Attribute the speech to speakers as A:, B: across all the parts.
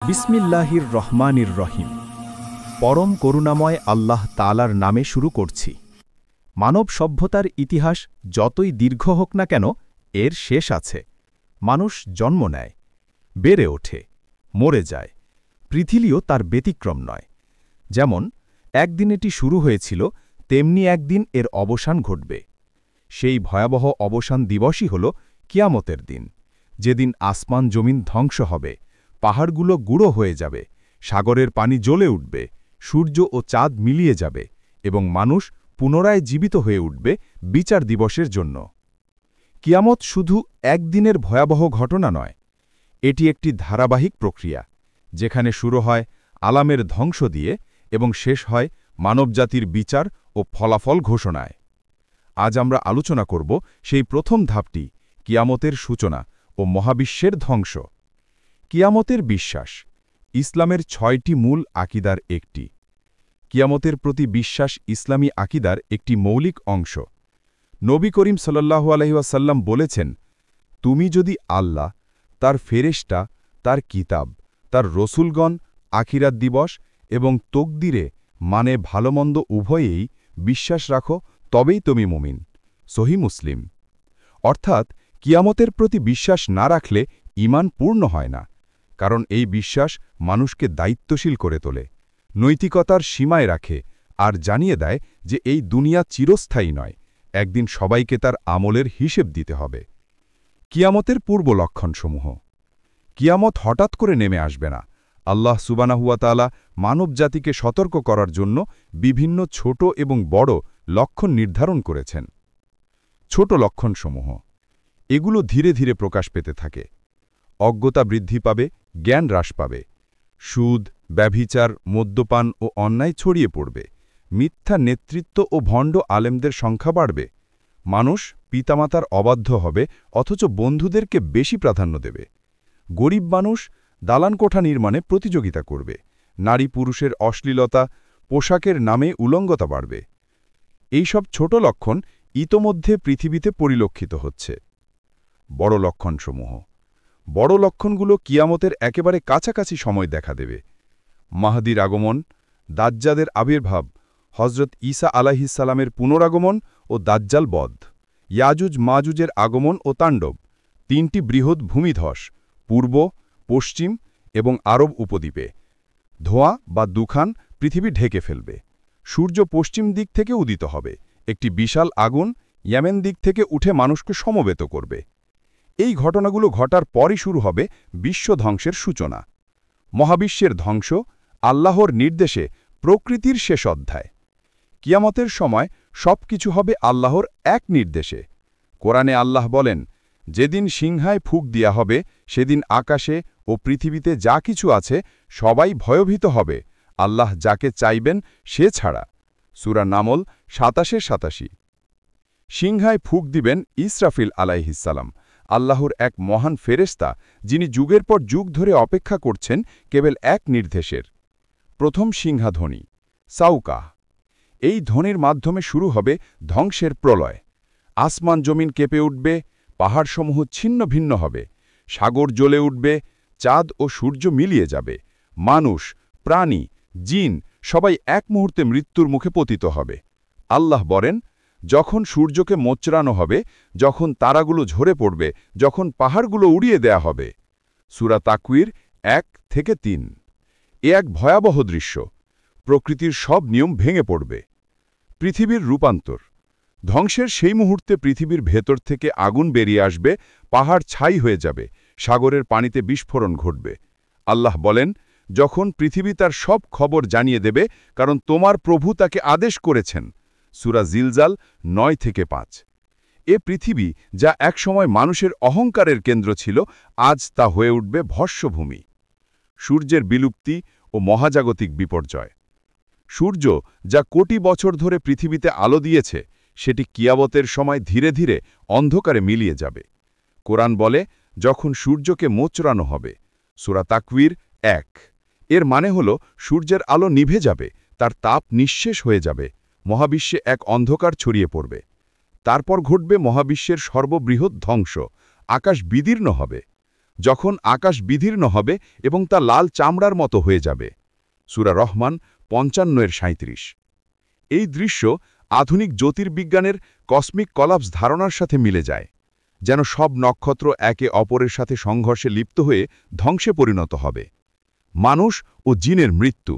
A: বিসমিল্লাহির রহমানির রহিম। পরম করুণাময় আল্লাহ তাআলার নামে শুরু করছি। মানব সভ্যতার ইতিহাস যতই দীর্ঘ হোক না কেন, এর শেষ আছে। মানুষ জন্ম নেয়, বেড়ে ওঠে, মরে যায়। পৃথিবীও তার ব্যতিক্রম নয়। যেমন একদিন এটি শুরু হয়েছিল, তেমনি একদিন এর অবসান ঘটবে। সেই ভয়াবহ অবসান দিবসই হল কিয়ামতের দিন, যেদিন আসমান জমিন ধ্বংস হবে, পাহাড়গুলো গুঁড়ো হয়ে যাবে, সাগরের পানি জ্বলে উঠবে, সূর্য ও চাঁদ মিলিয়ে যাবে এবং মানুষ পুনরায় জীবিত হয়ে উঠবে বিচার দিবসের জন্য। কিয়ামত শুধু একদিনের ভয়াবহ ঘটনা নয়, এটি একটি ধারাবাহিক প্রক্রিয়া, যেখানে শুরু হয় আলামের ধ্বংস দিয়ে এবং শেষ হয় মানবজাতির বিচার ও ফলাফল ঘোষণায়। আজ আমরা আলোচনা করব সেই প্রথম ধাপটি, কিয়ামতের সূচনা ও মহাবিশ্বের ধ্বংস। কিয়ামতের বিশ্বাস ইসলামের ৬টি মূল আকিদার একটি। কিয়ামতের প্রতি বিশ্বাস ইসলামী আকিদার একটি মৌলিক অংশ। নবী করিম সাল্লাল্লাহু আলাইহি ওয়াসাল্লাম বলেছেন, তুমি যদি আল্লাহ, তার ফেরেশতা, তার কিতাব, তার রসুলগণ, আখিরাত দিবস এবং তকদিরে মানে ভালোমন্দ উভয়েই বিশ্বাস রাখো, তবেই তুমি মুমিন। সহিহ মুসলিম। অর্থাৎ কিয়ামতের প্রতি বিশ্বাস না রাখলে ঈমান পূর্ণ হয় না, কারণ এই বিশ্বাস মানুষকে দায়িত্বশীল করে তোলে, নৈতিকতার সীমায় রাখে আর জানিয়ে দেয় যে এই দুনিয়া চিরস্থায়ী নয়, একদিন সবাইকে তার আমলের হিসেব দিতে হবে। কিয়ামতের পূর্ব লক্ষণসমূহ। কিয়ামত হঠাৎ করে নেমে আসবে না। আল্লাহ সুবহানাহু ওয়া তাআলা মানবজাতিকে সতর্ক করার জন্য বিভিন্ন ছোট এবং বড় লক্ষণ নির্ধারণ করেছেন। ছোট লক্ষণসমূহ এগুলো ধীরে ধীরে প্রকাশ পেতে থাকে। অজ্ঞতা বৃদ্ধি পাবে, জ্ঞান হ্রাস পাবে, সুদ, ব্যভিচার, মদ্যপান ও অন্যায় ছড়িয়ে পড়বে, মিথ্যা নেতৃত্ব ও ভণ্ড আলেমদের সংখ্যা বাড়বে, মানুষ পিতামাতার অবাধ্য হবে অথচ বন্ধুদেরকে বেশি প্রাধান্য দেবে, গরিব মানুষ দালানকোঠা নির্মাণে প্রতিযোগিতা করবে, নারী পুরুষের অশ্লীলতা, পোশাকের নামে উলঙ্গতা বাড়বে। এইসব ছোট লক্ষণ ইতোমধ্যে পৃথিবীতে পরিলক্ষিত হচ্ছে। বড় লক্ষণসমূহ। বড় লক্ষণগুলো কিয়ামতের একেবারে কাছাকাছি সময় দেখা দেবে। মাহদির আগমন, দাজ্জালের আবির্ভাব, হজরত ঈসা আলাইহিসসালামের পুনরাগমন ও দাজ্জাল বধ, ইয়াজুজ মাজুজের আগমন ও তাণ্ডব, ৩টি বৃহৎ ভূমিধস পূর্ব, পশ্চিম এবং আরব উপদ্বীপে। ধোঁয়া বা দুখান পৃথিবী ঢেকে ফেলবে। সূর্য পশ্চিম দিক থেকে উদিত হবে, একটি বিশাল আগুন ইয়েমেন দিক থেকে উঠে মানুষকে সমবেত করবে। এই ঘটনাগুলো ঘটার পরই শুরু হবে বিশ্ব ধ্বংসের সূচনা। মহাবিশ্বের ধ্বংস আল্লাহর নির্দেশে প্রকৃতির শেষ অধ্যায়। কিয়ামতের সময় সব কিছু হবে আল্লাহর এক নির্দেশে। কোরআনে আল্লাহ বলেন, যেদিন সিংহায় ফুঁক দেয়া হবে সেদিন আকাশে ও পৃথিবীতে যা কিছু আছে সবাই ভয়ভীত হবে, আল্লাহ যাকে চাইবেন সে ছাড়া। সূরা নামল ২৭-৮৭। সিংহায় ফুঁক দিবেন ইসরাফিল আলাইহিসসালাম, আল্লাহর এক মহান ফেরেশতা, যিনি যুগের পর যুগ ধরে অপেক্ষা করছেন কেবল এক নির্দেশের। প্রথম সিংহাধ্বনি সাউকাহ। এই ধ্বনির মাধ্যমে শুরু হবে ধ্বংসের প্রলয়। আসমান জমিন কেঁপে উঠবে, পাহাড়সমূহ ছিন্ন ভিন্ন হবে, সাগর জ্বলে উঠবে, চাঁদ ও সূর্য মিলিয়ে যাবে, মানুষ, প্রাণী, জিন সবাই এক মুহূর্তে মৃত্যুর মুখে পতিত হবে। আল্লাহ বলেন, যখন সূর্যকে মোচড়ানো হবে, যখন তারাগুলো ঝরে পড়বে, যখন পাহাড়গুলো উড়িয়ে দেয়া হবে। সূরা তাকওয়ির ১-৩। এ এক ভয়াবহ দৃশ্য। প্রকৃতির সব নিয়ম ভেঙে পড়বে। পৃথিবীর রূপান্তর। ধ্বংসের সেই মুহূর্তে পৃথিবীর ভেতর থেকে আগুন বেরিয়ে আসবে, পাহাড় ছাই হয়ে যাবে, সাগরের পানিতে বিস্ফোরণ ঘটবে। আল্লাহ বলেন, যখন পৃথিবী তার সব খবর জানিয়ে দেবে, কারণ তোমার প্রভু তাকে আদেশ করেছেন। সূরা জিলজাল ৯-৫। এ পৃথিবী যা একসময় মানুষের অহংকারের কেন্দ্র ছিল, আজ তা হয়ে উঠবে ভস্মভূমি। সূর্যের বিলুপ্তি ও মহাজাগতিক বিপর্যয়। সূর্য যা কোটি বছর ধরে পৃথিবীতে আলো দিয়েছে, সেটি কিয়ামতের সময় ধীরে ধীরে অন্ধকারে মিলিয়ে যাবে। কোরআন বলে, যখন সূর্যকে মোচড়ানো হবে। সূরা তাকওয়ির ১। এর মানে হল সূর্যের আলো নিভে যাবে, তার তাপ নিঃশেষ হয়ে যাবে, মহাবিশ্বে এক অন্ধকার ছড়িয়ে পড়বে। তারপর ঘটবে মহাবিশ্বের সর্ববৃহৎ ধ্বংস, আকাশ বিদীর্ণ হবে।
B: যখন আকাশ বিদীর্ণ হবে এবং তা লাল চামড়ার মতো হয়ে যাবে। সূরা রহমান 55-37। এই দৃশ্য আধুনিক জ্যোতির্বিজ্ঞানের কসমিক কলাপস ধারণার সাথে মিলে যায়, যেন সব নক্ষত্র একে অপরের সাথে সংঘর্ষে লিপ্ত হয়ে ধ্বংসে পরিণত হবে। মানুষ ও জিনের মৃত্যু।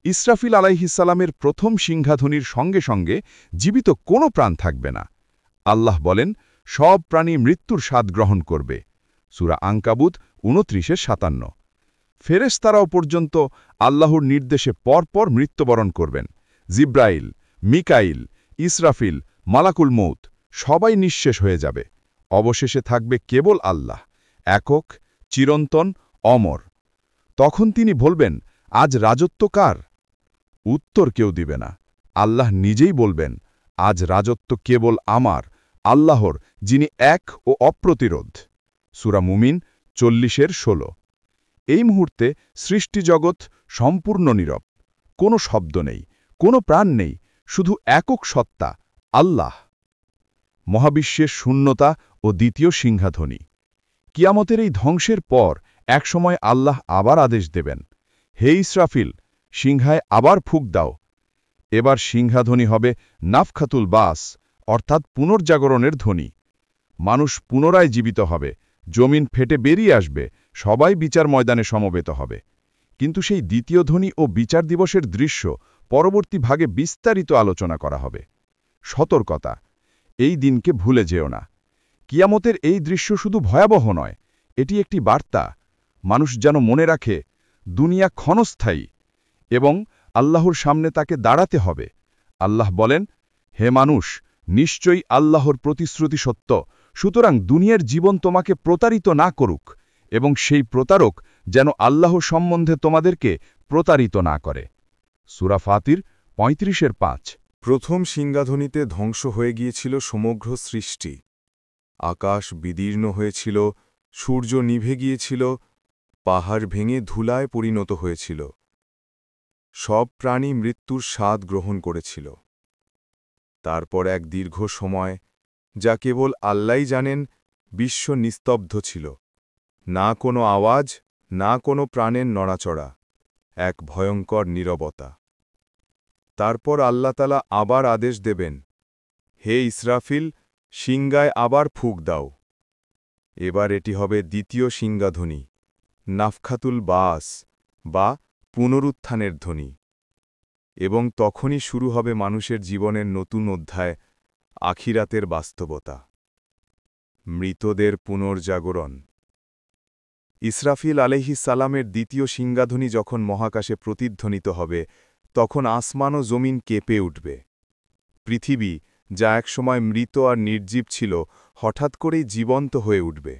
B: ইসরাফিল আলাইহিসসালামের প্রথম সিংহাধ্বনির সঙ্গে সঙ্গে জীবিত কোনো প্রাণ থাকবে না। আল্লাহ বলেন, সব প্রাণী মৃত্যুর স্বাদ গ্রহণ করবে। সূরা আনকাবুত 29-57। ফেরেশতারাও পর্যন্ত আল্লাহর নির্দেশে পরপর মৃত্যুবরণ করবেন। জিব্রাইল, মিকাইল, ইসরাফিল, মালাকুল মৌত সবাই নিঃশেষ হয়ে যাবে। অবশেষে থাকবে কেবল আল্লাহ, একক, চিরন্তন, অমর। তখন তিনি বলবেন, আজ রাজত্ব কার? উত্তর কেউ দিবে না। আল্লাহ নিজেই বলবেন, আজ রাজত্ব কেবল আমার, আল্লাহর, যিনি এক ও অপ্রতিরোধ। সূরা মুমিন 40-16। এই মুহূর্তে সৃষ্টিজগৎ সম্পূর্ণ নীরব। কোনো শব্দ নেই, কোনো প্রাণ নেই, শুধু একক সত্তা, আল্লাহ। মহাবিশ্বের শূন্যতা ও দ্বিতীয় সিংহাধ্বনি। কিয়ামতের এই ধ্বংসের পর একসময় আল্লাহ আবার আদেশ দেবেন, হে ইসরাফিল, সিংহায় আবার ফুঁক দাও। এবার সিংহাধ্বনি হবে নাফখাতুল বাস, অর্থাৎ পুনর্জাগরণের ধ্বনি। মানুষ পুনরায় জীবিত হবে, জমিন ফেটে বেরিয়ে আসবে, সবাই বিচার ময়দানে সমবেত হবে। কিন্তু সেই দ্বিতীয় ধ্বনি ও বিচার দিবসের দৃশ্য পরবর্তী ভাগে বিস্তারিত আলোচনা করা হবে। সতর্কতা, এই দিনকে ভুলে যেও না। কিয়ামতের এই দৃশ্য শুধু ভয়াবহ নয়, এটি একটি বার্তা। মানুষ যেন মনে রাখে, দুনিয়া ক্ষণস্থায়ী এবং আল্লাহর সামনে তাকে দাঁড়াতে হবে। আল্লাহ বলেন, হে মানুষ, নিশ্চয়ই আল্লাহর প্রতিশ্রুতি সত্য, সুতরাং দুনিয়ার জীবন তোমাকে প্রতারিত না করুক, এবং সেই প্রতারক যেন আল্লাহ সম্বন্ধে তোমাদেরকে প্রতারিত না করে। সূরা ফাতির 35-5।
C: প্রথম সিংহাধ্বনিতে ধ্বংস হয়ে গিয়েছিল সমগ্র সৃষ্টি। আকাশ বিদীর্ণ হয়েছিল, সূর্য নিভে গিয়েছিল, পাহাড় ভেঙে ধুলায় পরিণত হয়েছিল। সব প্রাণী মৃত্যুর স্বাদ গ্রহণ করেছিল। তারপর এক দীর্ঘ সময়, যা কেবল আল্লাহই জানেন, বিশ্ব নিস্তব্ধ ছিল। না কোনো আওয়াজ, না কোনো প্রাণের নড়াচড়া, এক ভয়ঙ্কর নীরবতা। তারপর আল্লাহ তাআলা আবার আদেশ দেবেন, হে ইসরাফিল, সিংহায় আবার ফুঁক দাও। এবার এটি হবে দ্বিতীয় সিংহাধ্বনি, নাফখাতুল বাস বা পুনরুত্থানের ধ্বনি। এবং তখনই শুরু হবে মানুষের জীবনের নতুন অধ্যায়, আখিরাতের বাস্তবতা। মৃতদের পুনর্জাগরণ। ইসরাফিল আলাইহিসসালামের দ্বিতীয় সিংহাধ্বনি যখন মহাকাশে প্রতিধ্বনিত হবে, তখন আসমান ও জমিন কেঁপে উঠবে। পৃথিবী, যা একসময় মৃত আর নির্জীব ছিল, হঠাৎ করেই জীবন্ত হয়ে উঠবে।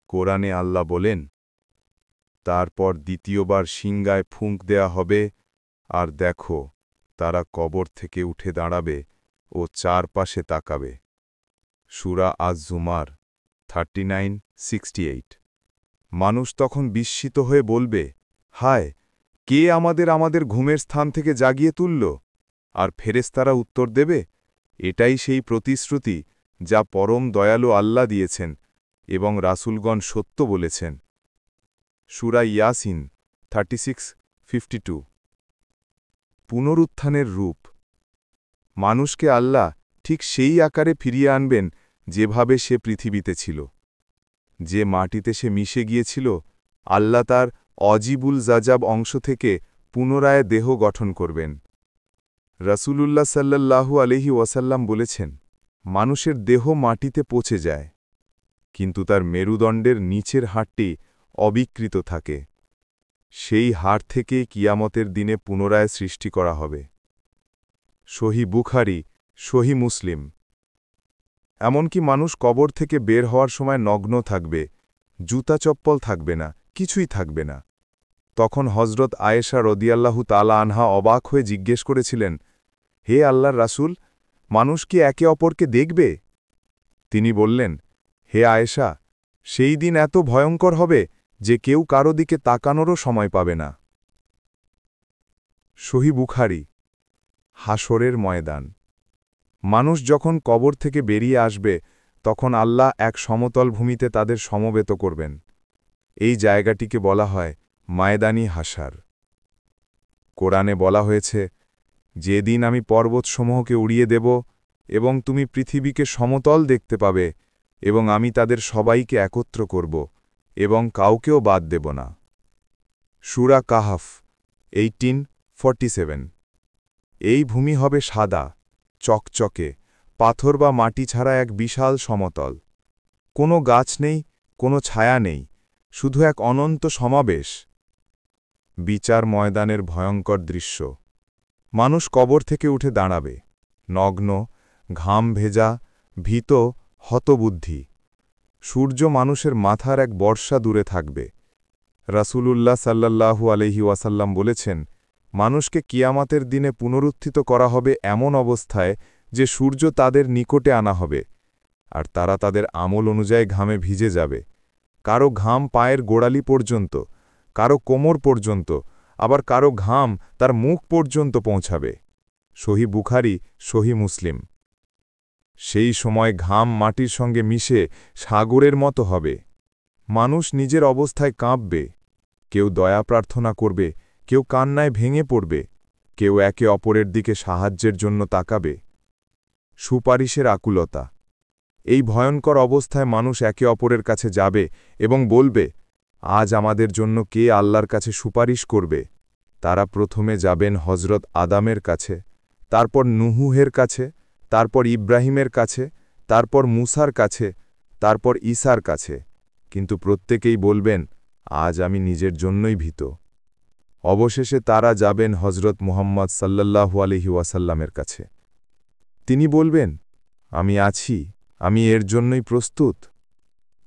C: কোরআনে আল্লাহ বলেন, তারপর দ্বিতীয়বার সিংহায় ফুঁক দেয়া হবে, আর দেখো, তারা কবর থেকে উঠে দাঁড়াবে ও চারপাশে তাকাবে। সূরা আজ-জুমার 39-68। মানুষ তখন বিস্মিত হয়ে বলবে, হায়, কে আমাদের ঘুমের স্থান থেকে জাগিয়ে তুলল? আর ফেরেশতারা উত্তর দেবে, এটাই সেই প্রতিশ্রুতি যা পরম দয়ালু আল্লাহ দিয়েছেন এবং রাসূলগণ সত্য বলেছেন। সূরা ইয়াসিন 36-52। পুনরুত্থানের রূপ। মানুষকে আল্লাহ ঠিক সেই আকারে ফিরিয়ে আনবেন যেভাবে সে পৃথিবীতে ছিল। যে মাটিতে সে মিশে গিয়েছিল, আল্লাহ তার অজিবুল জাজাব অংশ থেকে পুনরায় দেহ গঠন করবেন। রাসূলুল্লাহ সাল্লাল্লাহু আলাইহি ওয়াসাল্লাম বলেছেন, মানুষের দেহ মাটিতে পচে যায়, কিন্তু তার মেরুদণ্ডের নিচের হাড়টি অবিকৃত থাকে। সেই হাড় থেকে কিয়ামতের দিনে পুনরায় সৃষ্টি করা হবে। সহিহ বুখারী, সহিহ মুসলিম। এমনকি মানুষ কবর থেকে বের হওয়ার সময় নগ্ন থাকবে, জুতা চপ্পল থাকবে না, কিছুই থাকবে না। তখন হজরত আয়েশা রাদিয়াল্লাহু তাআলা আনহা অবাক হয়ে জিজ্ঞেস করেছিলেন, হে আল্লাহর রাসূল, মানুষ কি একে অপরকে দেখবে? তিনি বললেন, হে আয়েশা, সেই দিন এত ভয়ঙ্কর হবে যে কেউ কারো দিকে তাকানোরও সময় পাবে না। সহিহ বুখারী। হাসরের ময়দান। মানুষ যখন কবর থেকে বেরিয়ে আসবে, তখন আল্লাহ এক সমতল ভূমিতে তাদের সমবেত করবেন। এই জায়গাটিকে বলা হয় ময়দানি হাসার। কোরআনে বলা হয়েছে, যেদিন আমি পর্বতসমূহকে উড়িয়ে দেব এবং তুমি পৃথিবীকে সমতল দেখতে পাবে, এবং আমি তাদের সবাইকে একত্র করব এবং কাউকেও বাদ দেব না। সূরা কাহাফ 18:47। এই ভূমি হবে সাদা, চকচকে, পাথর বা মাটি ছাড়া এক বিশাল সমতল। কোনো গাছ নেই, কোনো ছায়া নেই, শুধু এক অনন্ত সমাবেশ। বিচার ময়দানের ভয়ঙ্কর দৃশ্য। মানুষ কবর থেকে উঠে দাঁড়াবে, নগ্ন, ঘাম ভেজা, ভীত, হতবুদ্ধি। সূর্য মানুষের মাথার এক বর্ষা দূরে থাকবে। রাসূলুল্লাহ সাল্লাল্লাহু আলাইহি ওয়াসাল্লাম বলেছেন, মানুষকে কিয়ামতের দিনে পুনরুত্থিত করা হবে এমন অবস্থায় যে সূর্য তাদের নিকটে আনা হবে, আর তারা তাদের আমল অনুযায়ী ঘামে ভিজে যাবে। কারো ঘাম পায়ের গোড়ালি পর্যন্ত, কারো কোমর পর্যন্ত, আবার কারো ঘাম তার মুখ পর্যন্ত পৌঁছাবে। সহি বুখারী, সহি মুসলিম। সেই সময় ঘাম মাটির সঙ্গে মিশে সাগরের মতো হবে। মানুষ নিজের অবস্থায় কাঁপবে, কেউ দয়া প্রার্থনা করবে, কেউ কান্নায় ভেঙে পড়বে, কেউ একে অপরের দিকে সাহায্যের জন্য তাকাবে। সুপারিশের আকুলতা। এই ভয়ঙ্কর অবস্থায় মানুষ একে অপরের কাছে যাবে এবং বলবে, আজ আমাদের জন্য কে আল্লাহর কাছে সুপারিশ করবে? তারা প্রথমে যাবেন হজরত আদামের কাছে, তারপর নুহুহের কাছে, তারপর ইব্রাহিমের কাছে, তারপর মুসার কাছে, তারপর ঈসার কাছে, কিন্তু প্রত্যেকেই বলবেন, আজ আমি নিজের জন্যই ভীত। অবশেষে তারা যাবেন হজরত মুহাম্মদ সাল্লাল্লাহু আলাইহি ওয়াসাল্লামের কাছে। তিনি বলবেন, আমি আছি, আমি এর জন্যই প্রস্তুত।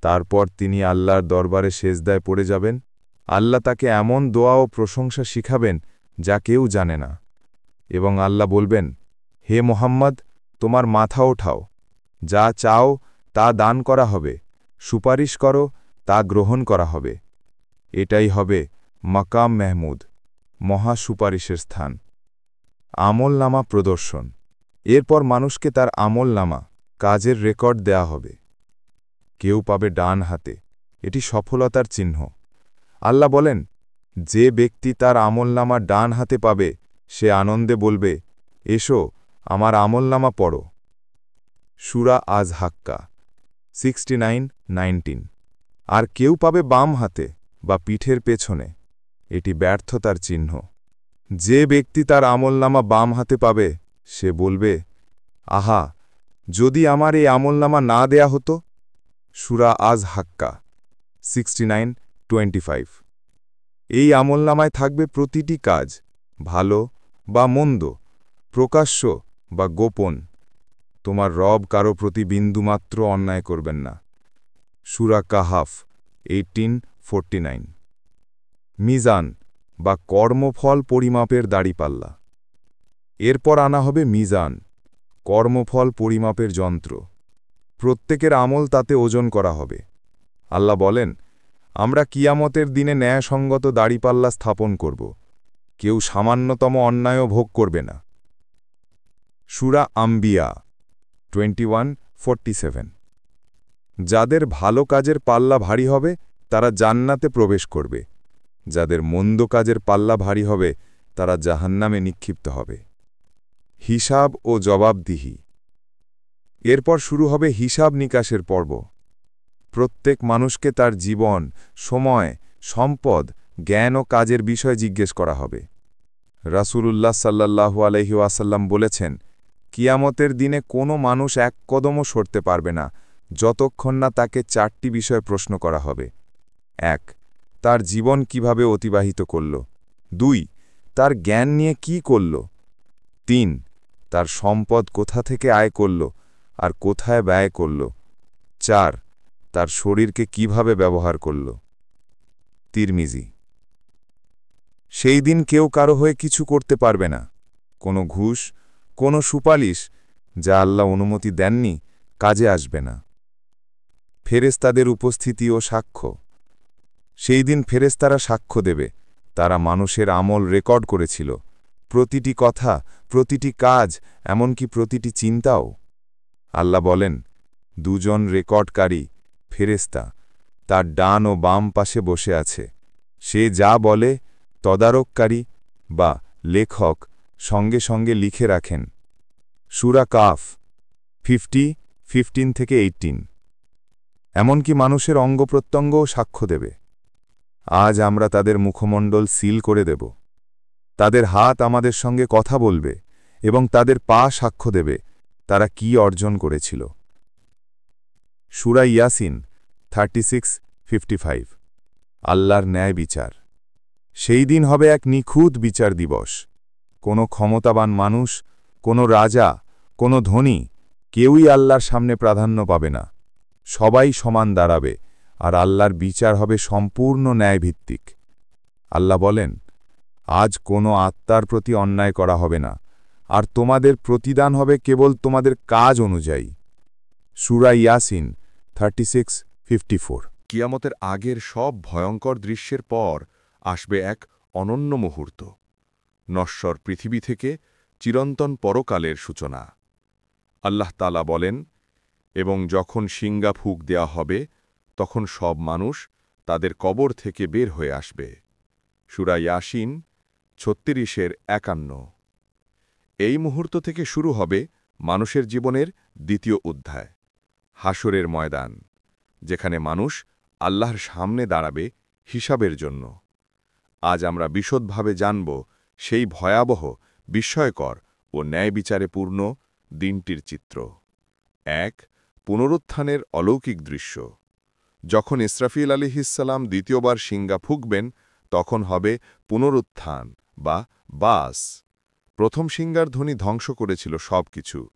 C: তারপর তিনি আল্লাহর দরবারে সেজদায় পড়ে যাবেন। আল্লাহ তাকে এমন দোয়া ও প্রশংসা শিখাবেন যা কেউ জানে না, এবং আল্লাহ বলবেন, হে মুহাম্মদ, তোমার মাথা ওঠাও, যা চাও তা দান করা হবে, সুপারিশ করো, তা গ্রহণ করা হবে। এটাই হবে মাকাম মেহমুদ, মহা সুপারিশের স্থান। আমলনামা প্রদর্শন। এরপর মানুষকে তার আমলনামা, কাজের রেকর্ড দেয়া হবে। কেউ পাবে ডান হাতে, এটি সফলতার চিহ্ন। আল্লাহ বলেন, যে ব্যক্তি তার আমলনামা ডান হাতে পাবে, সে আনন্দে বলবে, এসো আমার আমলনামা পড়ো। সূরা আজ হাক্কা 69:19। আর কেউ পাবে বাম হাতে বা পিঠের পেছনে, এটি ব্যর্থতার চিহ্ন। যে ব্যক্তি তার আমলনামা বাম হাতে পাবে, সে বলবে, আহা, যদি আমার এই আমলনামা না দেয়া হতো। সূরা আজ হাক্কা 69:25। এই আমলনামায় থাকবে প্রতিটি কাজ, ভালো বা মন্দ, প্রকাশ্য বা গোপন। তোমার রব কারো প্রতি বিন্দুমাত্র অন্যায় করবেন না। সূরা কাহাফ 18:49। মিজান বা কর্মফল পরিমাপের দাড়িপাল্লা। এরপর আনা হবে মিজান, কর্মফল পরিমাপের যন্ত্র। প্রত্যেকের আমল তাতে ওজন করা হবে। আল্লাহ বলেন, আমরা কিয়ামতের দিনে ন্যায়সঙ্গত দাড়িপাল্লা স্থাপন করব, কেউ সামান্যতম অন্যায়ও ভোগ করবে না। সূরা আম্বিয়া 21:47। যাদের ভালো কাজের পাল্লা ভারী হবে তারা জান্নাতে প্রবেশ করবে, যাদের মন্দ কাজের পাল্লা ভারী হবে তারা জাহান্নামে নিক্ষিপ্ত হবে। হিসাব ও জবাবদিহি। এরপর শুরু হবে হিসাব নিকাশের পর্ব। প্রত্যেক মানুষকে তার জীবন, সময়, সম্পদ, জ্ঞান ও কাজের বিষয় জিজ্ঞেস করা হবে। রাসূলুল্লাহ সাল্লাল্লাহু আলাইহি ওয়াসাল্লাম বলেছেন, কিয়ামতের দিনে কোনো মানুষ এক কদমও সরতে পারবে না যতক্ষণ না তাকে 4টি বিষয়ে প্রশ্ন করা হবে। 1. তার জীবন কিভাবে অতিবাহিত করল। 2. তার জ্ঞান নিয়ে কি করল। 3. তার সম্পদ কোথা থেকে আয় করল আর কোথায় ব্যয় করল। 4. তার শরীরকে কিভাবে ব্যবহার করল। তিরমিজি। সেই দিন কেউ কারো হয়ে কিছু করতে পারবে না, কোনো ঘুষ, কোনো সুপারিশ যা আল্লাহ অনুমতি দেননি কাজে আসবে না। ফেরেশতাদের উপস্থিতি ও সাক্ষ্য। সেই দিন ফেরেশতারা সাক্ষ্য দেবে, তারা মানুষের আমল রেকর্ড করেছিল, প্রতিটি কথা, প্রতিটি কাজ, এমনকি প্রতিটি চিন্তাও। আল্লাহ বলেন, দুজন রেকর্ডকারী ফেরেশতা তার ডান ও বাম পাশে বসে আছে। সে যা বলে তদারককারী বা লেখক সঙ্গে সঙ্গে লিখে রাখেন। সূরা কাফ 15-18 এমনকি মানুষের অঙ্গপ্রত্যঙ্গও সাক্ষ্য দেবে। আজ আমরা তাদের মুখমণ্ডল সিল করে দেব। তাদের হাত আমাদের সঙ্গে কথা বলবে এবং তাদের পা সাক্ষ্য দেবে তারা কি অর্জন করেছিল। সূরা ইয়াসিন 36-55 আল্লাহর ন্যায় বিচার। সেই দিন হবে এক নিখুঁত বিচার দিবস। কোনো ক্ষমতাবান মানুষ, কোনো রাজা, কোনো ধনী কেউই আল্লাহর সামনে প্রাধান্য পাবে না। সবাই সমান দাঁড়াবে আর আল্লাহর বিচার হবে সম্পূর্ণ ন্যায়ভিত্তিক। আল্লাহ বলেন, আজ কোনো আত্মার প্রতি অন্যায় করা হবে না, আর তোমাদের প্রতিদান হবে কেবল তোমাদের কাজ অনুযায়ী। সূরা ইয়াসিন 36-54
B: কিয়ামতের আগের সব ভয়ঙ্কর দৃশ্যের পর আসবে এক অনন্য মুহূর্ত, নশ্বর পৃথিবী থেকে চিরন্তন পরকালের সূচনা। আল্লাহ তাআলা বলেন, এবং যখন শিঙ্গা ফুঁক দেয়া হবে তখন সব মানুষ তাদের কবর থেকে বের হয়ে আসবে। সূরা ইয়াসিন 36-51 এই মুহূর্ত থেকে শুরু হবে মানুষের জীবনের দ্বিতীয় অধ্যায়, হাসরের ময়দান, যেখানে মানুষ আল্লাহর সামনে দাঁড়াবে হিসাবের জন্য। আজ আমরা বিশদভাবে জানব সেই ভয়াবহ, বিস্ময়কর ও ন্যায় বিচারে পূর্ণ দিনটির চিত্র। 1. পুনরুত্থানের অলৌকিক দৃশ্য। যখন ইসরাফিল আলাইহিসসালাম দ্বিতীয়বার শিঙ্গা ফুঁকবেন তখন হবে পুনরুত্থান বা বাস। প্রথম শিঙ্গার ধ্বনি ধ্বংস করেছিল সব কিছু,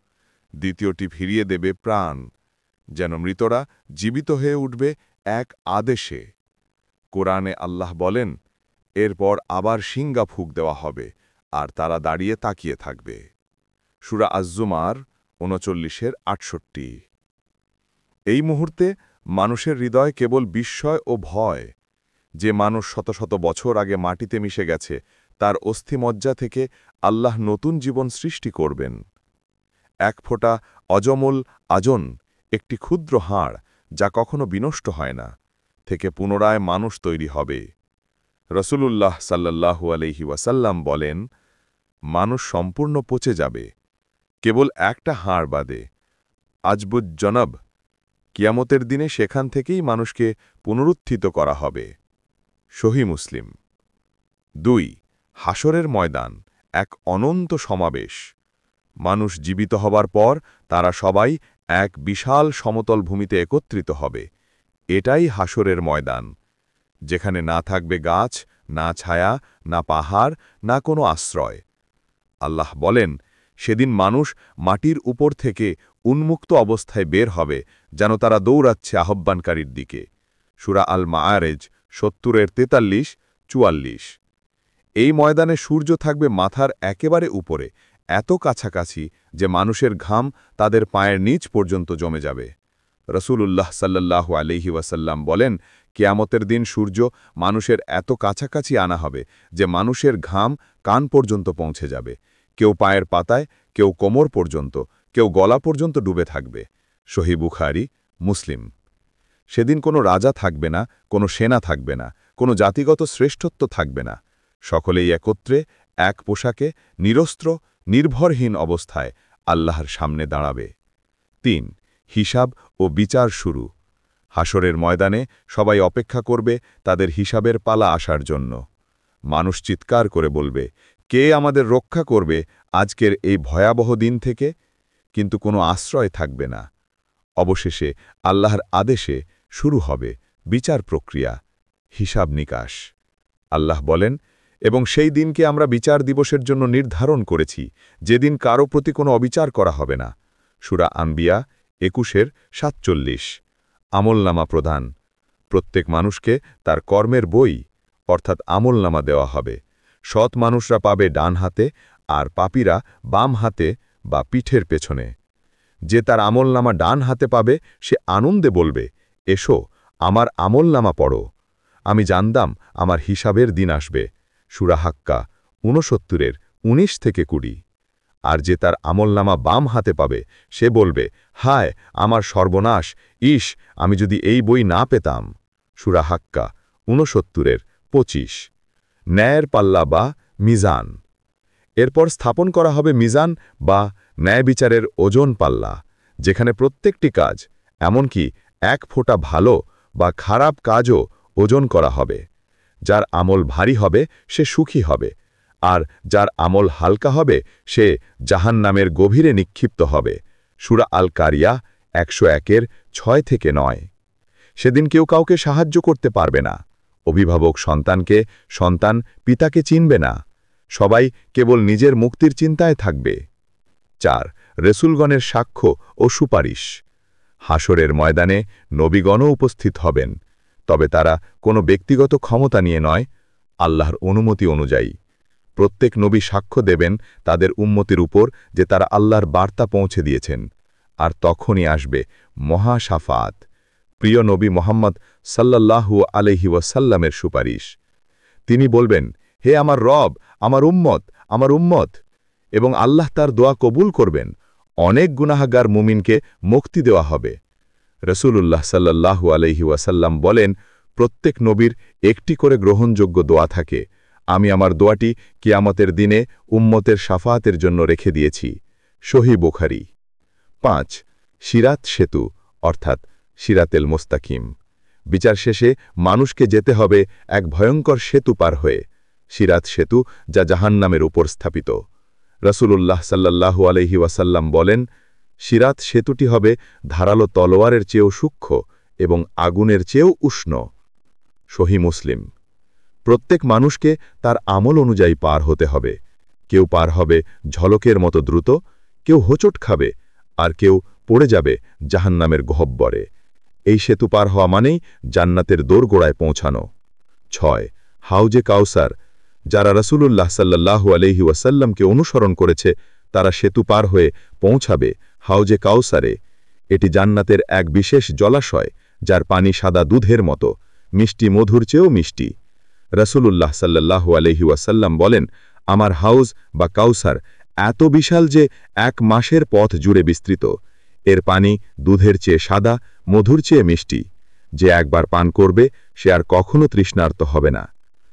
B: দ্বিতীয়টি ফিরিয়ে দেবে প্রাণ, যেন মৃতরা জীবিত হয়ে উঠবে এক আদেশে। কোরআনে আল্লাহ বলেন, এরপর আবার শিঙ্গা ফুঁক দেওয়া হবে আর তারা দাঁড়িয়ে তাকিয়ে থাকবে। সূরা আজ-জুমার 39-68 এই মুহূর্তে মানুষের হৃদয় কেবল বিস্ময় ও ভয়। যে মানুষ শত শত বছর আগে মাটিতে মিশে গেছে, তার অস্থিমজ্জা থেকে আল্লাহ নতুন জীবন সৃষ্টি করবেন। এক ফোঁটা অজমল আজন, একটি ক্ষুদ্র হাড় যা কখনো বিনষ্ট হয় না, থেকে পুনরায় মানুষ তৈরি হবে। রাসূলুল্লাহ সাল্লাল্লাহু আলাইহি ওয়াসাল্লাম বলেন, মানুষ সম্পূর্ণ পচে যাবে, কেবল একটা হাড় বাদে, আজবুজ জনব। কিয়ামতের দিনে সেখান থেকেই মানুষকে পুনরুত্থিত করা হবে। সহিহ মুসলিম। 2. হাসরের ময়দান, এক অনন্ত সমাবেশ। মানুষ জীবিত হবার পর তারা সবাই এক বিশাল সমতল ভূমিতে একত্রিত হবে। এটাই হাসরের ময়দান, যেখানে না থাকবে গাছ, না ছায়া, না পাহাড়, না কোনো আশ্রয়। আল্লাহ বলেন, সেদিন মানুষ মাটির উপর থেকে উন্মুক্ত অবস্থায় বের হবে, যেন তারা দৌড়াচ্ছে আহ্বানকারীর দিকে। সূরা আল মাআরেজ 70-43-44 এই ময়দানে সূর্য থাকবে মাথার একেবারে উপরে, এত কাছাকাছি যে মানুষের ঘাম তাদের পায়ের নিচ পর্যন্ত জমে যাবে। রাসূলুল্লাহ সাল্লাল্লাহু আলাইহি ওয়াসাল্লাম বলেন, কিয়ামতের দিন সূর্য মানুষের এত কাছাকাছি আনা হবে যে মানুষের ঘাম কান পর্যন্ত পৌঁছে যাবে। কেউ পায়ের পাতায়, কেউ কোমর পর্যন্ত, কেউ গলা পর্যন্ত ডুবে থাকবে। সহিহ বুখারী, মুসলিম। সেদিন কোনো রাজা থাকবে না, কোনো সেনা থাকবে না, কোনো জাতিগত শ্রেষ্ঠত্ব থাকবে না। সকলেই একত্রে এক পোশাকে নিরস্ত্র, নির্ভরহীন অবস্থায় আল্লাহর সামনে দাঁড়াবে। 3. হিসাব ও বিচার শুরু। হাসরের ময়দানে সবাই অপেক্ষা করবে তাদের হিসাবের পালা আসার জন্য। মানুষ চিৎকার করে বলবে, কে আমাদের রক্ষা করবে আজকের এই ভয়াবহ দিন থেকে? কিন্তু কোনো আশ্রয় থাকবে না। অবশেষে আল্লাহর আদেশে শুরু হবে বিচার প্রক্রিয়া, হিসাব নিকাশ। আল্লাহ বলেন, এবং সেই দিনকে আমরা বিচার দিবসের জন্য নির্ধারণ করেছি, যেদিন কারো প্রতি কোনো অবিচার করা হবে না। সূরা আম্বিয়া 21-47 আমলনামা প্রদান। প্রত্যেক মানুষকে তার কর্মের বই অর্থাৎ আমলনামা দেওয়া হবে। সৎ মানুষরা পাবে ডান হাতে আর পাপীরা বাম হাতে বা পিঠের পেছনে। যে তার আমলনামা ডান হাতে পাবে সে আনন্দে বলবে, এসো আমার আমলনামা পড়ো, আমি জানতাম আমার হিসাবের দিন আসবে। সূরা হাক্কা 69-19-20 আর যে তার আমলনামা বাম হাতে পাবে সে বলবে, হায় আমার সর্বনাশ, ইস আমি যদি এই বই না পেতাম। সূরা হাক্কা ৬৯-২৫। ন্যায়ের পাল্লা বা মিজান। এরপর স্থাপন করা হবে মিজান বা ন্যায় বিচারের ওজন পাল্লা, যেখানে প্রত্যেকটি কাজ, এমনকি এক ফোঁটা ভালো বা খারাপ কাজও ওজন করা হবে। যার আমল ভারী হবে সে সুখী হবে, আর যার আমল হালকা হবে সে জাহান্নামের গভীরে নিক্ষিপ্ত হবে। সূরা আল কারিয়া ১০১-৬-৯। সেদিন কেউ কাউকে সাহায্য করতে পারবে না। অভিভাবক সন্তানকে, সন্তান পিতাকে চিনবে না। সবাই কেবল নিজের মুক্তির চিন্তায় থাকবে। ৪. রসুলগণের সাক্ষ্য ও সুপারিশ। হাসরের ময়দানে নবীগণও উপস্থিত হবেন, তবে তারা কোনো ব্যক্তিগত ক্ষমতা নিয়ে নয়, আল্লাহর অনুমতি অনুযায়ী। প্রত্যেক নবী সাক্ষ্য দেবেন তাদের উম্মতির উপর যে তারা আল্লাহর বার্তা পৌঁছে দিয়েছেন, আর তখনই আসবে মহা শাফাত, প্রিয় নবী মোহাম্মদ সাল্লাল্লাহু আলাইহি ওয়াসাল্লামের সুপারিশ। তিনি বলবেন, হে আমার রব, আমার উম্মত, আমার উম্মত, এবং আল্লাহ তার দোয়া কবুল করবেন। অনেক গুনাহগার মুমিনকে মুক্তি দেওয়া হবে। রসুলুল্লাহ সাল্লাল্লাহু আলাইহি ওয়াসাল্লাম বলেন, প্রত্যেক নবীর একটি করে গ্রহণযোগ্য দোয়া থাকে। আমি আমার দোয়াটি কিয়ামতের দিনে উম্মতের শাফাতের জন্য রেখে দিয়েছি। সহিহ বুখারী। ৫. সিরাত সেতু অর্থাৎ সিরাতেল মুস্তাকিম। বিচার শেষে মানুষকে যেতে হবে এক ভয়ঙ্কর সেতু পার হয়ে, সিরাত সেতু, যা জাহান্নামের উপর স্থাপিত। রসুলুল্লাহ সাল্লাল্লাহু আলাইহি ওয়াসাল্লাম বলেন, সিরাত সেতুটি হবে ধারালো তলোয়ারের চেয়েও সূক্ষ্ম এবং আগুনের চেয়েও উষ্ণ। সহিহ মুসলিম। প্রত্যেক মানুষকে তার আমল অনুযায়ী পার হতে হবে। কেউ পার হবে ঝলকের মতো দ্রুত, কেউ হোঁচট খাবে, আর কেউ পড়ে যাবে জাহান্নামের গহ্বরে। এই সেতু পার হওয়া মানেই জান্নাতের দোরগোড়ায় পৌঁছানো। ৬. হাউজে কাউসার। যারা রসুলুল্লাহ সাল্লাল্লাহু আলাইহি ওয়াসাল্লামকে অনুসরণ করেছে তারা সেতু পার হয়ে পৌঁছাবে হাউজে কাউসারে। এটি জান্নাতের এক বিশেষ জলাশয়, যার পানি সাদা দুধের মতো, মিষ্টি মধুর চেয়েও মিষ্টি। রসুলুল্লাহ সাল্লাল্লাহু আলাইহি ওয়াসাল্লাম বলেন, আমার হাউজ বা কাউসার এত বিশাল যে ১ মাসের পথ জুড়ে বিস্তৃত। এর পানি দুধের চেয়ে সাদা, মধুর চেয়ে মিষ্টি। যে একবার পান করবে সে আর কখনো তৃষ্ণার্ত হবে না।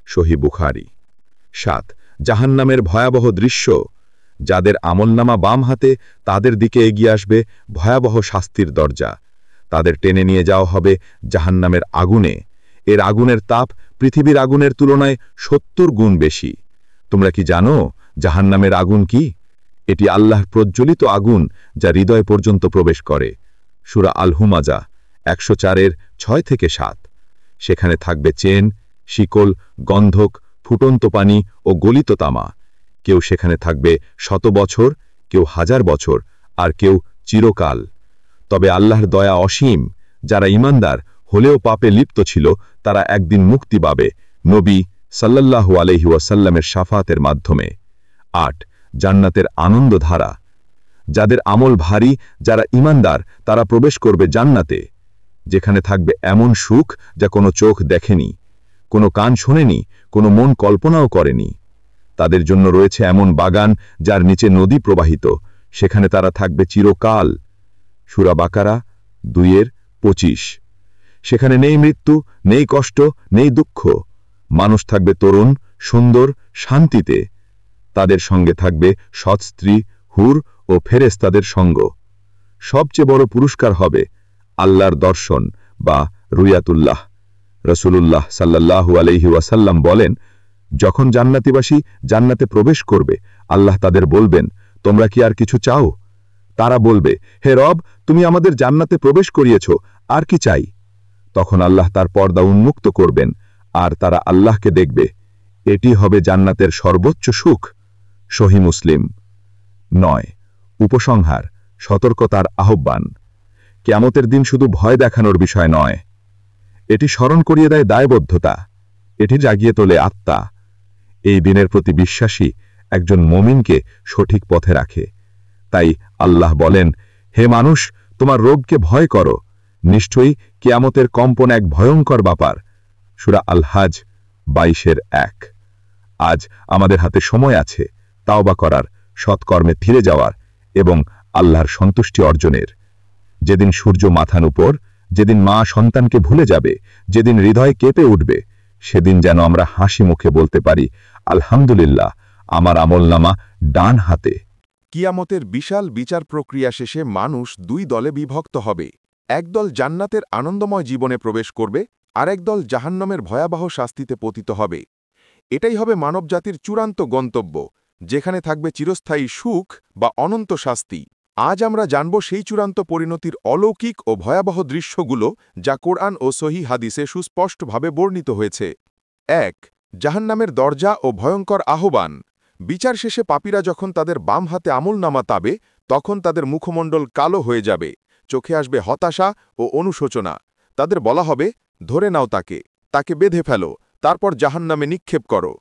B: সহিহ বুখারী। ৭. জাহান্নামের ভয়াবহ দৃশ্য। যাদের আমলনামা বাম হাতে, তাদের দিকে এগিয়ে আসবে ভয়াবহ শাস্তির দরজা। তাদের টেনে নিয়ে যাওয়া হবে জাহান্নামের আগুনে। এর আগুনের তাপ পৃথিবীর আগুনের তুলনায় ৭০ গুণ বেশি। তোমরা কি জানো জাহান্নামের আগুন কি? এটি আল্লাহর প্রজ্বলিত আগুন, যা হৃদয় পর্যন্ত প্রবেশ করে। সূরা আল হুমাজা ১০৪-৬-৭। সেখানে থাকবে চেন, শিকল, গন্ধক, ফুটন্ত পানি ও গলিত তামা। কেউ সেখানে থাকবে ১০০ বছর, কেউ ১০০০ বছর, আর কেউ চিরকাল। তবে আল্লাহর দয়া অসীম। যারা ঈমানদার হলেও পাপে লিপ্ত ছিল তারা একদিন মুক্তি পাবে নবী সাল্লাল্লাহু আলাইহি ওয়াসাল্লামের শাফাতের মাধ্যমে। ৮. জান্নাতের আনন্দধারা। যাদের আমল ভারী, যারা ঈমানদার, তারা প্রবেশ করবে জান্নাতে, যেখানে থাকবে এমন সুখ যা কোনো চোখ দেখেনি, কোনো কান শোনেনি, কোনো মন কল্পনাও করেনি। তাদের জন্য রয়েছে এমন বাগান যার নিচে নদী প্রবাহিত, সেখানে তারা থাকবে চিরকাল। সূরা বাকারা ২-২৫। সেখানে নেই মৃত্যু, নেই কষ্ট, নেই দুঃখ। মানুষ থাকবে তরুণ, সুন্দর, শান্তিতে। তাদের সঙ্গে থাকবে সৎ স্ত্রী, হুর ও ফেরেশতাদের সঙ্গ। সবচেয়ে বড় পুরস্কার হবে আল্লাহর দর্শন বা রুয়াতুল্লাহ। রসুলুল্লাহ সাল্লাল্লাহু আলাইহি ওয়াসাল্লাম বলেন, যখন জান্নাতীবাসী জান্নাতে প্রবেশ করবে, আল্লাহ তাদের বলবেন, তোমরা কি আর কিছু চাও? তারা বলবে, হে রব, তুমি আমাদের জান্নাতে প্রবেশ করিয়েছ, আর কি চাই? তখন আল্লাহ তার পর্দা উন্মুক্ত করবেন, আর তারা আল্লাহকে দেখবে। এটি হবে জান্নাতের সর্বোচ্চ সুখ। সহিহ মুসলিম। ৯. উপসংহার, সতর্কতার আহ্বান। কিয়ামতের দিন শুধু ভয় দেখানোর বিষয় নয়, এটি স্মরণ করিয়ে দেয় দায়বদ্ধতা। এটি জাগিয়ে তোলে আত্মা। এই দিনের প্রতি বিশ্বাসী একজন মুমিনকে সঠিক পথে রাখে। তাই আল্লাহ বলেন, হে মানুষ, তোমার রোগকে ভয় করো। নিশ্চয়ই কিয়ামতের কম্পন এক ভয়ঙ্কর ব্যাপার। সূরা আল হাজ ২২-১। আজ আমাদের হাতে সময় আছে তাওবা করার,
D: সৎকর্মে ফিরে যাওয়ার এবং আল্লাহর সন্তুষ্টি অর্জনের। যেদিন সূর্য মাথার উপর, যেদিন মা সন্তানকে ভুলে যাবে, যেদিন হৃদয় কেঁপে উঠবে, সেদিন যেন আমরা হাসি মুখে বলতে পারি, আলহামদুলিল্লাহ, আমার আমলনামা ডান হাতে।
B: কিয়ামতের বিশাল বিচার প্রক্রিয়া শেষে মানুষ দুই দলে বিভক্ত হবে। একদল জান্নাতের আনন্দময় জীবনে প্রবেশ করবে, আর একদল জাহান্নামের ভয়াবহ শাস্তিতে পতিত হবে। এটাই হবে মানবজাতির চূড়ান্ত গন্তব্য, যেখানে থাকবে চিরস্থায়ী সুখ বা অনন্ত শাস্তি। আজ আমরা জানব সেই চূড়ান্ত পরিণতির অলৌকিক ও ভয়াবহ দৃশ্যগুলো, যা কোরআন ও সহিহ হাদিসে সুস্পষ্টভাবে বর্ণিত হয়েছে। ১. জাহান্নামের দরজা ও ভয়ঙ্কর আহ্বান। বিচার শেষে পাপীরা যখন তাদের বাম হাতে আমলনামা তাবে, তখন তাদের মুখমণ্ডল কালো হয়ে যাবে, চোখে আসবে হতাশা ও অনুশোচনা। তাদের বলা হবে, ধরে নাও তাকে বেঁধে ফেলো, তারপর জাহান্নামে নিক্ষেপ করো।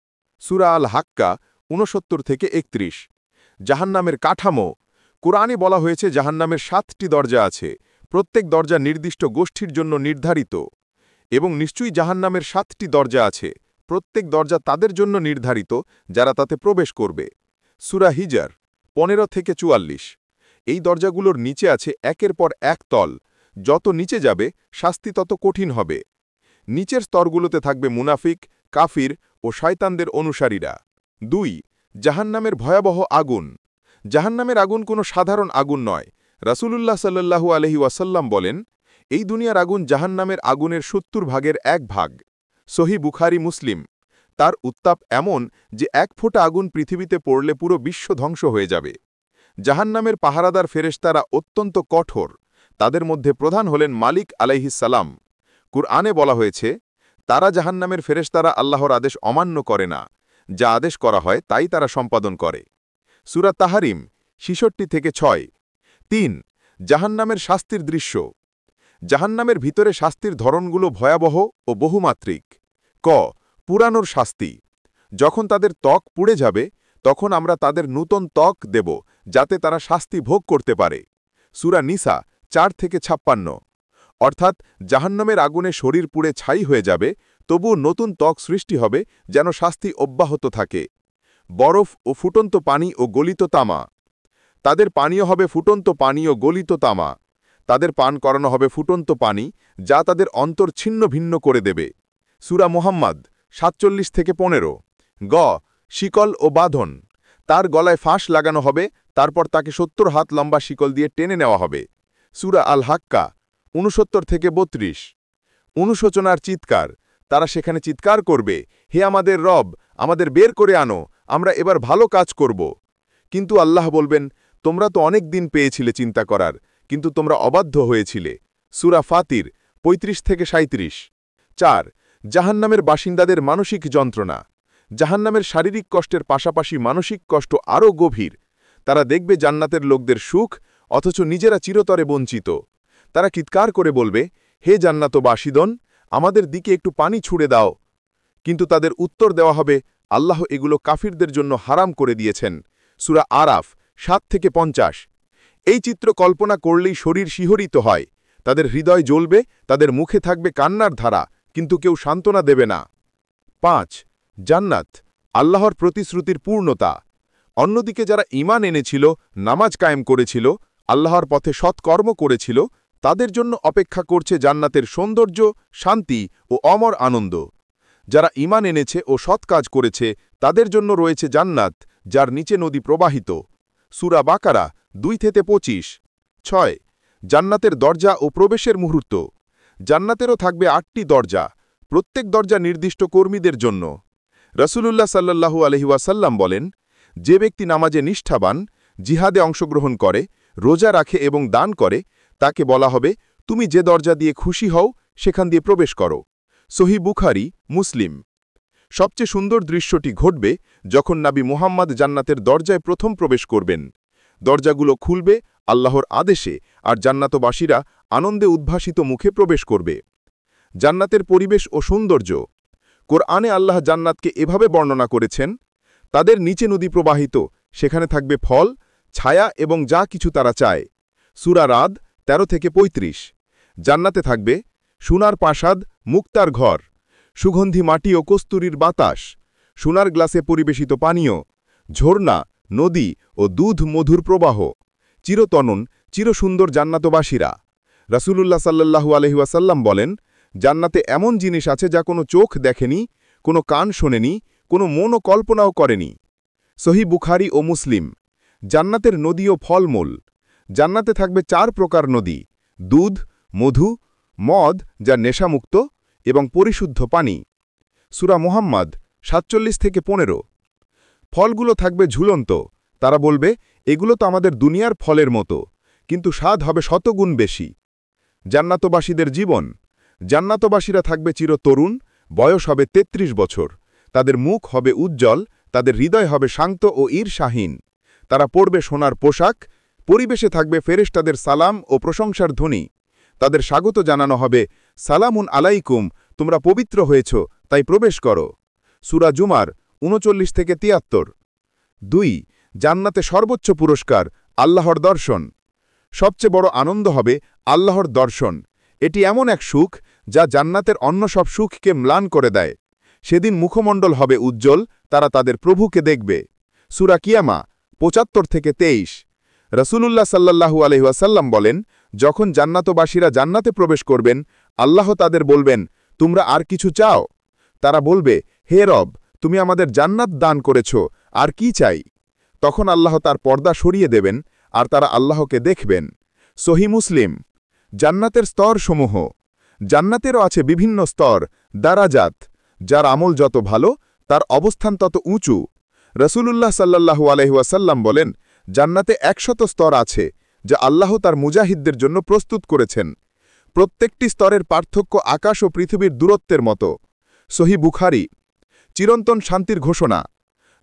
B: সূরা আল হাক্কা ৬৯-৩১। জাহান্নামের কাঠামো। কুরআনে বলা হয়েছে জাহান্নামের ৭টি দরজা আছে, প্রত্যেক দরজা নির্দিষ্ট গোষ্ঠীর জন্য নির্ধারিত। এবং নিশ্চয়ই জাহান্নামের ৭টি দরজা আছে, প্রত্যেক দরজা তাদের জন্য নির্ধারিত যারা তাতে প্রবেশ করবে। সূরা হিজর ১৫-৪৪। এই দরজাগুলোর নিচে আছে একের পর এক তল, যত নিচে যাবে শাস্তি তত কঠিন হবে। নিচের স্তরগুলোতে থাকবে মুনাফিক, কাফির ও শয়তানদের অনুসারীরা। ২. জাহান্নামের ভয়াবহ আগুন। জাহান্নামের আগুন কোনো সাধারণ আগুন নয়। রাসূলুল্লাহ সাল্লাল্লাহু আলাইহি ওয়াসাল্লাম বলেন, এই দুনিয়ার আগুন জাহান্নামের আগুনের ৭০ ভাগের ১ ভাগ। সহিহ বুখারী মুসলিম। তার উত্তাপ এমন যে ১ ফোঁটা আগুন পৃথিবীতে পড়লে পুরো বিশ্ব ধ্বংস হয়ে যাবে। জাহান্নামের পাহারাদার ফেরেশতারা অত্যন্ত কঠোর। তাদের মধ্যে প্রধান হলেন মালিক আলাইহিস সালাম। কুরআনে বলা হয়েছে, তারা জাহান্নামের ফেরেশতারা আল্লাহর আদেশ অমান্য করে না, যা আদেশ করা হয় তাই তারা সম্পাদন করে। সূরা তাহরিম ৬৬-৬। ৩. জাহান্নামের শাস্তির দৃশ্য। জাহান্নামের ভিতরে শাস্তির ধরনগুলো ভয়াবহ ও বহুমাত্রিক। ক. পুরানোর শাস্তি। যখন তাদের ত্বক পুড়ে যাবে, তখন আমরা তাদের নূতন ত্বক দেব, যাতে তারা শাস্তি ভোগ করতে পারে। সূরা নিসা ৪-৫৬। অর্থাৎ জাহান্নামের আগুনে শরীর পুড়ে ছাই হয়ে যাবে, তবুও নতুন ত্বক সৃষ্টি হবে যেন শাস্তি অব্যাহত থাকে। বরফ ও ফুটন্ত পানি ও গলিত তামা। তাদের পানীয় হবে ফুটন্ত পানি ও গলিত তামা। তাদের পান করানো হবে ফুটন্ত পানি, যা তাদের অন্তর ছিন্ন ভিন্ন করে দেবে। সূরা মুহাম্মদ ৪৭-১৫। গ. শিকল ও বাঁধন। তার গলায় ফাঁস লাগানো হবে, তারপর তাকে ৭০ হাত লম্বা শিকল দিয়ে টেনে নেওয়া হবে। সূরা আল হাক্কা ৬৯-৩২। অনুশোচনার চিৎকার। তারা সেখানে চিৎকার করবে, হে আমাদের রব, আমাদের বের করে আনো, আমরা এবার ভালো কাজ করব। কিন্তু আল্লাহ বলবেন, তোমরা তো অনেক দিন পেয়েছিলে চিন্তা করার, কিন্তু তোমরা অবাধ্য হয়েছিলে। সূরা ফাতির ৩৫-৩৭। ৪. জাহান্নামের বাসিন্দাদের মানসিক যন্ত্রণা। জাহান্নামের শারীরিক কষ্টের পাশাপাশি মানসিক কষ্ট আরও গভীর। তারা দেখবে জান্নাতের লোকদের সুখ, অথচ নিজেরা চিরতরে বঞ্চিত। তারা চিৎকার করে বলবে, হে জান্নাতবাসীগণ, আমাদের দিকে একটু পানি ছুঁড়ে দাও। কিন্তু তাদের উত্তর দেওয়া হবে, আল্লাহ এগুলো কাফিরদের জন্য হারাম করে দিয়েছেন। সূরা আরাফ ৭-৫০। এই চিত্র কল্পনা করলেই শরীর শিহরিত হয়। তাদের হৃদয় জ্বলবে, তাদের মুখে থাকবে কান্নার ধারা, কিন্তু কেউ সান্ত্বনা দেবে না। ৫. জান্নাত, আল্লাহর প্রতিশ্রুতির পূর্ণতা। অন্যদিকে যারা ঈমান এনেছিল, নামাজ কায়েম করেছিল, আল্লাহর পথে সৎকর্ম করেছিল, তাদের জন্য অপেক্ষা করছে জান্নাতের সৌন্দর্য, শান্তি ও অমর আনন্দ। যারা ঈমান এনেছে ও সৎ কাজ করেছে, তাদের জন্য রয়েছে জান্নাত, যার নিচে নদী প্রবাহিত। সূরা বাকারা ২-২৫। ৬. জান্নাতের দরজা ও প্রবেশের মুহূর্ত। জান্নাতেরও থাকবে ৮টি দরজা, প্রত্যেক দরজা নির্দিষ্ট কর্মীদের জন্য। রাসূলুল্লাহ সাল্লাল্লাহু আলাইহি ওয়াসাল্লাম বলেন, যে ব্যক্তি নামাজে নিষ্ঠাবান, জিহাদে অংশগ্রহণ করে, রোজা রাখে এবং দান করে, তাকে বলা হবে, তুমি যে দরজা দিয়ে খুশি হও সেখান দিয়ে প্রবেশ করো। সহিহ বুখারী মুসলিম। সবচেয়ে সুন্দর দৃশ্যটি ঘটবে যখন নবী মুহাম্মদ জান্নাতের দরজায় প্রথম প্রবেশ করবেন। দরজাগুলো খুলবে আল্লাহর আদেশে, আর জান্নাতবাসীরা আনন্দে উদ্ভাসিত মুখে প্রবেশ করবে। জান্নাতের পরিবেশ ও সৌন্দর্য। কোরআনে আল্লাহ জান্নাতকে এভাবে বর্ণনা করেছেন, তাদের নিচে নদী প্রবাহিত, সেখানে থাকবে ফল, ছায়া এবং যা কিছু তারা চায়। সূরা রাদ ১৩-৩৫। জান্নাতে থাকবে সোনার প্রাসাদ, মুক্তার ঘর, সুগন্ধি মাটি ও কস্তুরীর বাতাস, সোনার গ্লাসে পরিবেশিত পানীয়, ঝর্ণা,
C: নদী ও দুধ মধুর প্রবাহ, চিরতনন চিরসুন্দর জান্নাতবাসীরা। রাসূলুল্লাহ সাল্লাল্লাহু আলাইহি ওয়াসাল্লাম বলেন, জান্নাতে এমন জিনিস আছে যা কোনো চোখ দেখেনি, কোনো কান শোনেনি, কোনো মনও কল্পনাও করেনি। সহিহ বুখারী ও মুসলিম। জান্নাতের নদী ও ফলমূল। জান্নাতে থাকবে 4 প্রকার নদী: দুধ, মধু, মদ যা নেশামুক্ত এবং পরিশুদ্ধ পানি। সূরা মুহাম্মদ 47-15। ফলগুলো থাকবে ঝুলন্ত। তারা বলবে, এগুলো তো আমাদের দুনিয়ার ফলের মতো, কিন্তু স্বাদ হবে শতগুণ বেশি। জান্নাতবাসীদের জীবন। জান্নাতবাসীরা থাকবে চিরতরুণ, বয়স হবে 33 বছর। তাদের মুখ হবে উজ্জ্বল, তাদের হৃদয় হবে শান্ত ও ঈর্ষাহীন। তারা পরবে সোনার পোশাক, পরিবেশে থাকবে ফেরেশতাদের সালাম ও প্রশংসার ধ্বনি। তাদের স্বাগত জানানো হবে, সালামুন আলাইকুম, তোমরা পবিত্র হয়েছ, তাই প্রবেশ করো। সূরা জুমার 39-73। 2. জান্নাতে সর্বোচ্চ পুরস্কার, আল্লাহর দর্শন। সবচেয়ে বড় আনন্দ হবে আল্লাহর দর্শন। এটি এমন এক সুখ যা জান্নাতের অন্য সব সুখকে ম্লান করে দেয়। সেদিন মুখমণ্ডল হবে উজ্জ্বল, তারা তাদের প্রভুকে দেখবে। সূরা কিয়ামা 75-23। রাসূলুল্লাহ সাল্লাল্লাহু আলাইহি ওয়াসাল্লাম বলেন, যখন জান্নাতবাসীরা জান্নাতে প্রবেশ করবেন, আল্লাহ তাদের বলবেন, তোমরা আর কিছু চাও? তারা বলবে, হে রব, তুমি আমাদের জান্নাত দান করেছ, আর কি চাই? তখন আল্লাহ তার পর্দা সরিয়ে দেবেন, আর তারা আল্লাহকে দেখবেন। সহিহ মুসলিম। জান্নাতের স্তরসমূহ। জান্নাতেরও আছে বিভিন্ন স্তর, দারাজাত। যার আমল যত ভালো, তার অবস্থান তত উঁচু। রাসূলুল্লাহ সাল্লাল্লাহু আলাইহি ওয়াসাল্লাম বলেন, জান্নাতে 100 স্তর আছে, যা আল্লাহ তার মুজাহিদদের জন্য প্রস্তুত করেছেন। প্রত্যেকটি স্তরের পার্থক্য আকাশ ও পৃথিবীর দূরত্বের মতো। সহিহ বুখারী। চিরন্তন শান্তির ঘোষণা।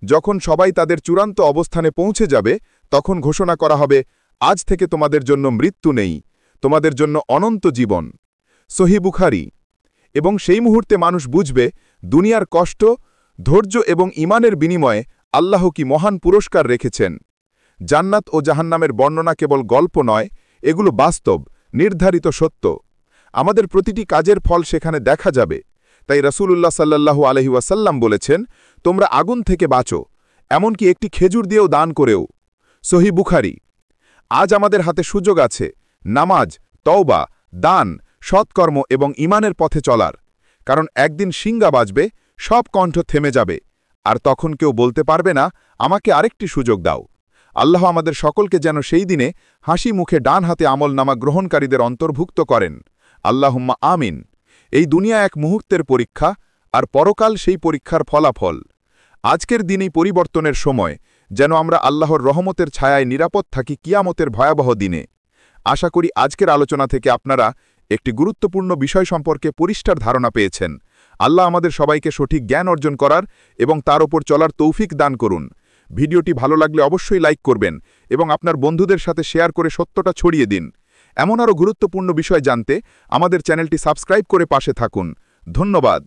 C: যখন সবাই তাদের চূড়ান্ত অবস্থানে পৌঁছে যাবে, তখন ঘোষণা করা হবে, আজ থেকে তোমাদের জন্য মৃত্যু নেই, তোমাদের জন্য অনন্ত জীবন। সহিহ বুখারী। এবং সেই মুহূর্তে মানুষ বুঝবে, দুনিয়ার কষ্ট, ধৈর্য এবং ঈমানের বিনিময়ে আল্লাহ কি মহান পুরস্কার রেখেছেন। জান্নাত ও জাহান্নামের বর্ণনা কেবল গল্প নয়, এগুলো বাস্তব, নির্ধারিত সত্য। আমাদের প্রতিটি কাজের ফল সেখানে দেখা যাবে। তাই রাসূলুল্লাহ সাল্লাল্লাহু আলাইহি ওয়াসাল্লাম বলেছেন, তোমরা আগুন থেকে বাঁচো, এমনকি একটি খেজুর দিয়েও দান করেও। সহিহ বুখারী। আজ আমাদের হাতে সুযোগ আছে নামাজ, তওবা, দান, সৎকর্ম এবং ঈমানের পথে চলার। কারণ একদিন শিঙ্গা বাজবে, সব কণ্ঠ থেমে যাবে, আর তখন কেউ বলতে পারবে না, আমাকে আরেকটি সুযোগ দাও। আল্লাহ আমাদের সকলকে যেন সেই দিনে হাসি মুখে ডান হাতে আমলনামা গ্রহণকারীদের অন্তর্ভুক্ত করেন। আল্লাহুম্মা আমিন। এই দুনিয়া এক মুহূর্তের পরীক্ষা, আর পরকাল সেই পরীক্ষার ফলাফল। আজকের দিনেই পরিবর্তনের সময়, যেন আমরা আল্লাহর রহমতের ছায়ায় নিরাপদ থাকি কিয়ামতের ভয়াবহ দিনে। আশা করি আজকের আলোচনা থেকে আপনারা একটি গুরুত্বপূর্ণ বিষয় সম্পর্কে পরিষ্কার ধারণা পেয়েছেন। আল্লাহ আমাদের সবাইকে সঠিক জ্ঞান অর্জন করার এবং তার ওপর চলার তৌফিক দান করুন। ভিডিওটি ভালো লাগলে অবশ্যই লাইক করবেন এবং আপনার বন্ধুদের সাথে শেয়ার করে সত্যটা ছড়িয়ে দিন। এমন আরও গুরুত্বপূর্ণ বিষয় জানতে আমাদের চ্যানেলটি সাবস্ক্রাইব করে পাশে থাকুন। ধন্যবাদ।